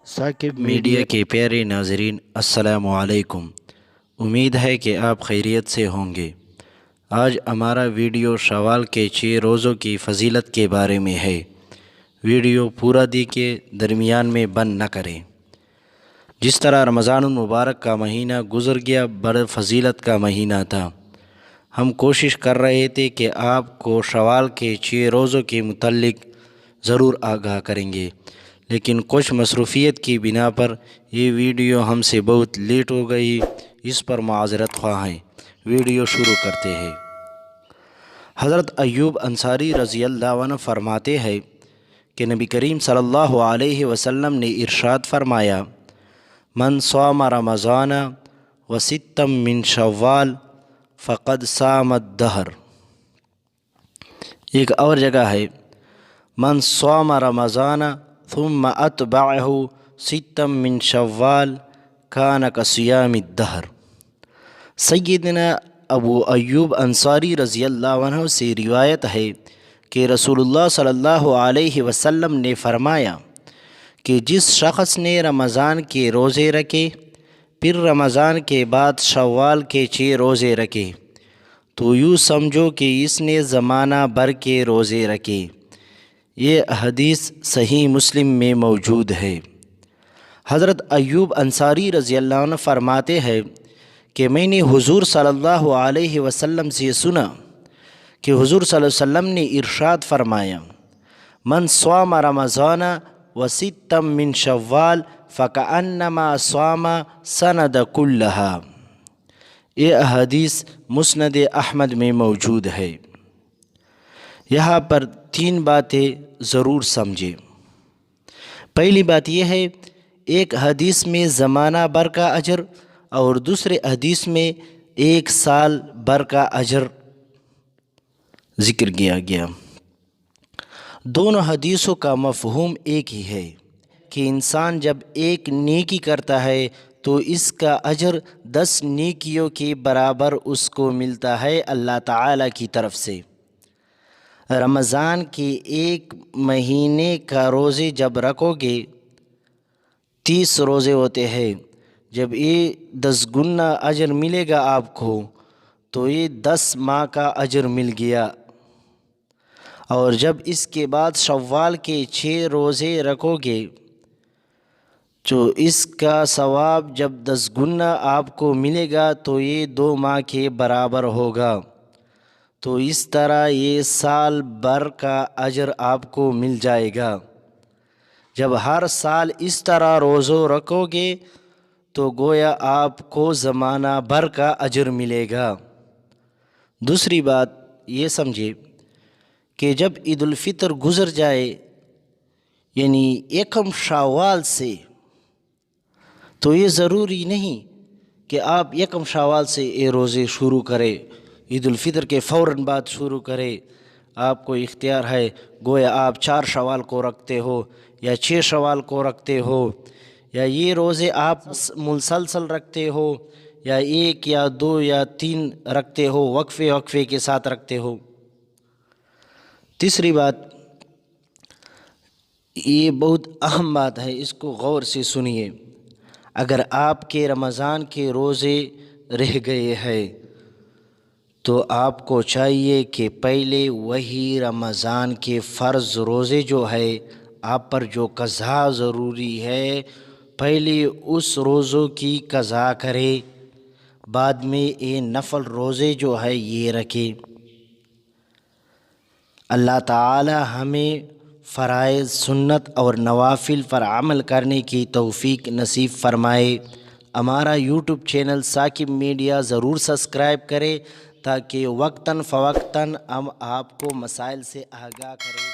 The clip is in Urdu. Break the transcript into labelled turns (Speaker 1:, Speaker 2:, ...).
Speaker 1: ثاقب میڈیا کے پیارے ناظرین، السلام علیکم۔ امید ہے کہ آپ خیریت سے ہوں گے۔ آج ہمارا ویڈیو شوال کے 6 روزوں کی فضیلت کے بارے میں ہے۔ ویڈیو پورا کے درمیان میں بند نہ کریں۔ جس طرح رمضان المبارک کا مہینہ گزر گیا بڑا فضیلت کا مہینہ تھا، ہم کوشش کر رہے تھے کہ آپ کو شوال کے 6 روزوں کے متعلق ضرور آگاہ کریں گے، لیکن کچھ مصروفیت کی بنا پر یہ ویڈیو ہم سے بہت لیٹ ہو گئی، اس پر معذرت خواہ ہیں۔ ویڈیو شروع کرتے ہیں۔ حضرت ایوب انصاری رضی اللہ عنہ فرماتے ہیں کہ نبی کریم صلی اللہ علیہ وسلم نے ارشاد فرمایا، من صام رمضان وستم من شوال فقد صام الدہر۔ ایک اور جگہ ہے، من صام رمضان ثم اتبعہ ستم من شوال کان کصیام الدہر۔ سیدنا ابو ایوب انصاری رضی اللہ عنہ سے روایت ہے کہ رسول اللہ صلی اللہ علیہ وسلم نے فرمایا کہ جس شخص نے رمضان کے روزے رکھے پھر رمضان کے بعد شوال کے 6 روزے رکھے تو یوں سمجھو کہ اس نے زمانہ بھر کے روزے رکھے۔ یہ حدیث صحیح مسلم میں موجود ہے۔ حضرت ایوب انصاری رضی اللہ عنہ فرماتے ہیں کہ میں نے حضور صلی اللہ علیہ وسلم سے سنا کہ حضور صلی اللہ علیہ وسلم نے ارشاد فرمایا، من صام رمضان وستم من شوال فکأنما صام سند کلہا۔ یہ حدیث مسند احمد میں موجود ہے۔ یہاں پر 3 باتیں ضرور سمجھیں۔ پہلی بات یہ ہے، ایک حدیث میں زمانہ بھر کا اجر اور دوسرے حدیث میں 1 سال بھر کا اجر ذکر کیا گیا۔ دونوں حدیثوں کا مفہوم ایک ہی ہے کہ انسان جب ایک نیکی کرتا ہے تو اس کا اجر 10 نیکیوں کے برابر اس کو ملتا ہے اللہ تعالیٰ کی طرف سے۔ رمضان کے 1 مہینے کا روزے جب رکھو گے 30 روزے ہوتے ہیں، جب یہ 10 گنا اجر ملے گا آپ کو تو یہ 10 ماہ کا اجر مل گیا۔ اور جب اس کے بعد شوال کے 6 روزے رکھو گے تو اس کا ثواب جب 10 گنا آپ کو ملے گا تو یہ 2 ماہ کے برابر ہوگا۔ تو اس طرح یہ سال بھر کا اجر آپ کو مل جائے گا۔ جب ہر سال اس طرح روزہ رکھو گے تو گویا آپ کو زمانہ بھر کا اجر ملے گا۔ دوسری بات یہ سمجھے کہ جب عید الفطر گزر جائے یعنی 1 شوال سے، تو یہ ضروری نہیں کہ آپ 1 شوال سے یہ روزے شروع کریں، عید الفطر کے فوراً بعد شروع کرے۔ آپ کو اختیار ہے، گویا آپ 4 شوال کو رکھتے ہو یا 6 شوال کو رکھتے ہو، یا یہ روزے آپ مسلسل رکھتے ہو یا 1 یا 2 یا 3 رکھتے ہو، وقفے کے ساتھ رکھتے ہو۔ تیسری بات، یہ بہت اہم بات ہے، اس کو غور سے سنیے۔ اگر آپ کے رمضان کے روزے رہ گئے ہیں تو آپ کو چاہیے کہ پہلے وہی رمضان کے فرض روزے جو ہے آپ پر جو قضا ضروری ہے، پہلے اس روزوں کی قضا کرے، بعد میں یہ نفل روزے جو ہے یہ رکھے۔ اللہ تعالی ہمیں فرائض، سنت اور نوافل پر عمل کرنے کی توفیق نصیب فرمائے۔ ہمارا یوٹیوب چینل ثاقب میڈیا ضرور سبسکرائب کرے تاکہ وقتاً فوقتاً ہم آپ کو مسائل سے آگاہ کریں۔